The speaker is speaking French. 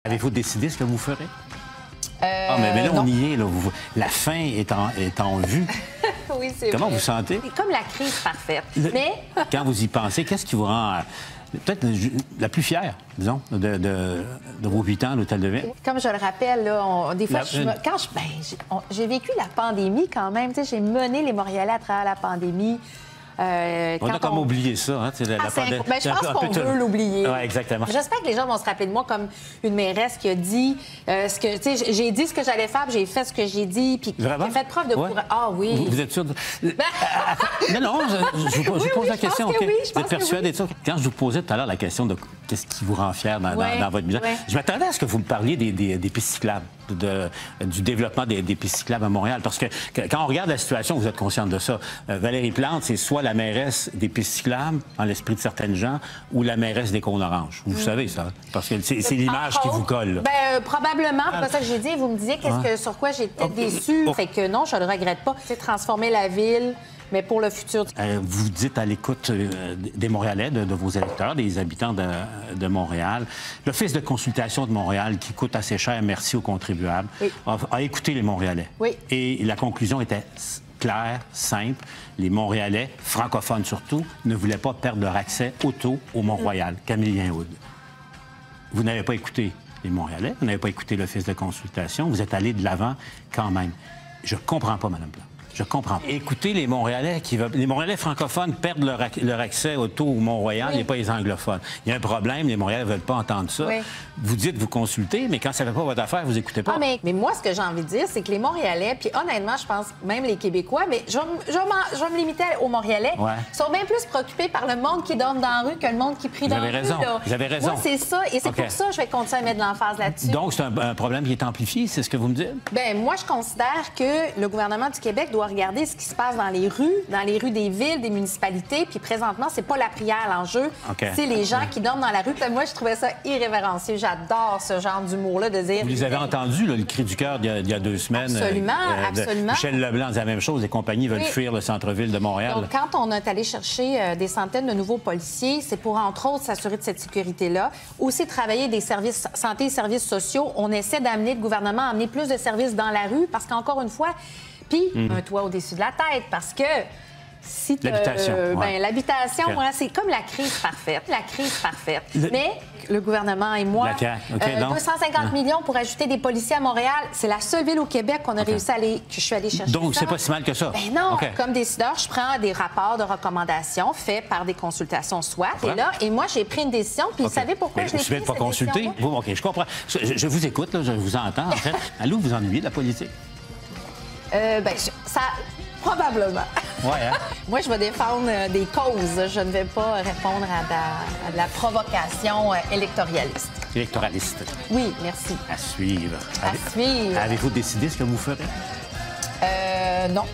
Avez-vous décidé ce que vous ferez? Mais là, non. on y est. Là. La fin est en vue. Oui, c'est Comment vrai. vous sentez? C'est comme la crise parfaite. Mais Quand vous y pensez, qu'est-ce qui vous rend peut-être la plus fière, disons, de vos 8 ans à l'Hôtel de Ville? comme je le rappelle, là, des fois, j'ai vécu la pandémie quand même. Tu sais, j'ai mené les Montréalais à travers la pandémie. On a comme oublié ça. Hein, je pense qu'on veut l'oublier. Oui, exactement. J'espère que les gens vont se rappeler de moi comme une mairesse qui a dit ce que... Tu sais, j'ai dit ce que j'allais faire, puis j'ai fait ce que j'ai dit, puis j'ai fait preuve de courage. Ah oui. Vous êtes sûr de... Non, je vous pose la question. Oui, vous êtes persuadé de ça? Quand je vous posais tout à l'heure la question de qu'est-ce qui vous rend fier dans votre bilan, je m'attendais à ce que vous me parliez des pistes cyclables. Du développement des pistes cyclables à Montréal. Parce que quand on regarde la situation, vous êtes consciente de ça. Valérie Plante, c'est soit la mairesse des pistes cyclables, dans l'esprit de certaines gens, ou la mairesse des cônes oranges. Vous savez ça, parce que c'est l'image qui vous colle. Là. Bien, probablement, c'est pas ça que j'ai dit. Vous me disiez sur quoi j'étais déçue. Fait que non, je ne le regrette pas. C'est transformer la ville, mais pour le futur. Vous dites à l'écoute des Montréalais, de vos électeurs, des habitants de Montréal. L'Office de consultation de Montréal, qui coûte assez cher, merci aux contribuables, a écouté les Montréalais. Oui. Et la conclusion était claire, simple. Les Montréalais, francophones surtout, ne voulaient pas perdre leur accès auto au Mont-Royal, Camillien-Wood. Vous n'avez pas écouté les Montréalais, vous n'avez pas écouté l'Office de consultation, vous êtes allé de l'avant quand même. Je comprends pas, Mme Plante. Je comprends. Écoutez, les Montréalais les Montréalais francophones perdent leur accès auto au Mont-Royal, et pas les anglophones. Il y a un problème, les Montréalais ne veulent pas entendre ça. Oui. Vous dites, vous consultez, mais quand ça ne fait pas votre affaire, vous n'écoutez pas. Mais moi, ce que j'ai envie de dire, c'est que les Montréalais, puis honnêtement, je pense même les Québécois, mais je vais me limiter aux Montréalais, sont bien plus préoccupés par le monde qui dort dans la rue que le monde qui prie dans la rue. Vous avez raison. Moi, c'est ça, et c'est pour ça que je vais continuer à mettre de l'emphase là-dessus. Donc, c'est un problème qui est amplifié, c'est ce que vous me dites? Bien, moi, je considère que le gouvernement du Québec doit regarder ce qui se passe dans les rues des villes, des municipalités. Puis présentement, c'est pas la prière l'enjeu, c'est les gens qui dorment dans la rue. Puis moi, je trouvais ça irrévérencieux. J'adore ce genre d'humour-là de dire... Vous les avez entendus, le cri du cœur il y a 2 semaines. Absolument. Michel Leblanc disait la même chose. Les compagnies veulent fuir le centre-ville de Montréal. Donc, quand on est allé chercher des centaines de nouveaux policiers, c'est pour, entre autres, s'assurer de cette sécurité-là. Aussi, travailler des services santé et services sociaux. On essaie d'amener le gouvernement à amener plus de services dans la rue parce qu'encore une fois, puis un toit au-dessus de la tête, parce que si l'habitation, l'habitation, c'est comme la crise parfaite. La crise parfaite. Mais le gouvernement et moi, 250 millions pour ajouter des policiers à Montréal, c'est la seule ville au Québec qu'on a réussi que je suis allée chercher. Donc, c'est pas si mal que ça? Ben non. Comme décideur, je prends des rapports de recommandations faits par des consultations SWAT. Et moi, j'ai pris une décision. Puis vous savez pourquoi je l'ai pris, cette décision? Vous ne pas consulter? OK, je comprends. Je vous écoute, là, je vous entends. En fait, allô, vous ennuyez de la politique? Ça, probablement. Hein? Moi, je vais défendre des causes. Je ne vais pas répondre à de la provocation électoraliste. Électoraliste. Oui, merci. À suivre. À suivre. Avez-vous décidé ce que vous ferez? Non.